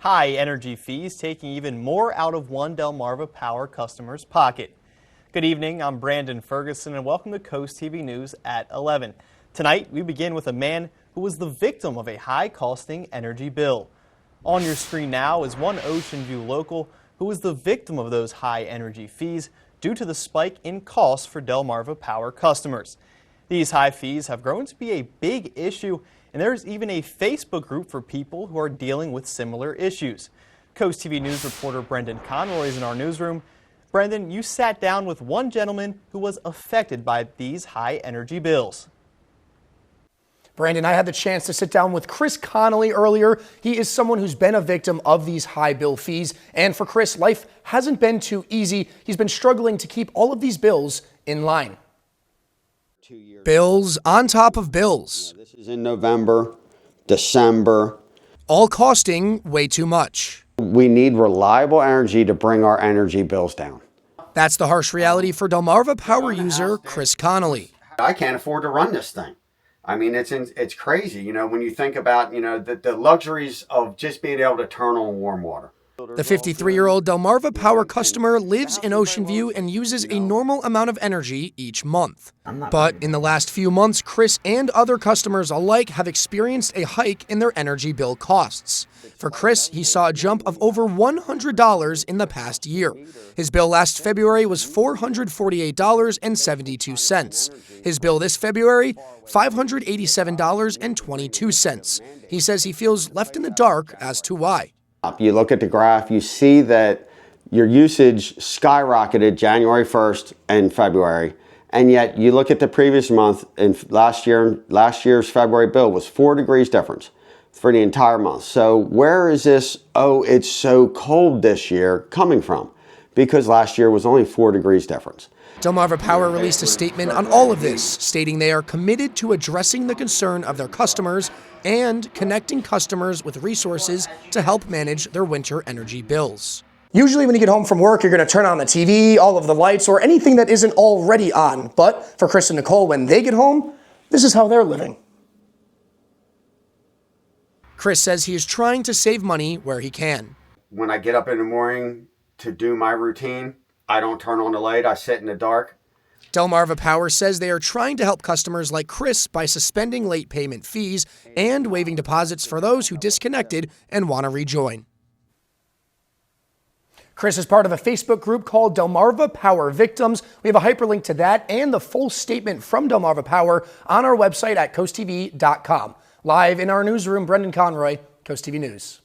High energy fees taking even more out of one Delmarva Power customer's pocket. Good evening, I'm Brandon Ferguson and welcome to Coast TV News at 11. Tonight we begin with a man who was the victim of a high-costing energy bill. On your screen now is one Ocean View local who was the victim of those high energy fees due to the spike in costs for Delmarva Power customers. These high fees have grown to be a big issue, and there's even a Facebook group for people who are dealing with similar issues. Coast TV News reporter Brendan Conroy is in our newsroom. Brendan, you sat down with one gentleman who was affected by these high energy bills. Brandon, I had the chance to sit down with Chris Connely earlier. He is someone who's been a victim of these high bill fees. And for Chris, life hasn't been too easy. He's been struggling to keep all of these bills in line. Bills on top of bills. This is in November, December. All costing way too much. We need reliable energy to bring our energy bills down. That's the harsh reality for Delmarva Power user Chris Connely. I can't afford to run this thing. I mean, it's crazy, you know, when you think about, you know, the luxuries of just being able to turn on warm water. The 53-year-old Delmarva Power customer lives in Ocean View and uses a normal amount of energy each month. But in the last few months, Chris and other customers alike have experienced a hike in their energy bill costs. For Chris, he saw a jump of over $100 in the past year. His bill last February was $448.72. His bill this February, $587.22. He says he feels left in the dark as to why. You look at the graph, you see that your usage skyrocketed January 1st and February, and yet you look at the previous month and last year's February bill was 4 degrees difference for the entire month. So where is this, oh, it's so cold this year coming from? Because last year was only 4 degrees difference. Delmarva Power released a statement on all of this, stating they are committed to addressing the concern of their customers and connecting customers with resources to help manage their winter energy bills. Usually when you get home from work, you're going to turn on the TV, all of the lights, or anything that isn't already on. But for Chris and Nicole, when they get home, this is how they're living. Chris says he is trying to save money where he can. When I get up in the morning to do my routine, I don't turn on the light, I sit in the dark. Delmarva Power says they are trying to help customers like Chris by suspending late payment fees and waiving deposits for those who disconnected and want to rejoin. Chris is part of a Facebook group called Delmarva Power Victims. We have a hyperlink to that and the full statement from Delmarva Power on our website at coasttv.com. Live in our newsroom, Brendan Conroy, Coast TV News.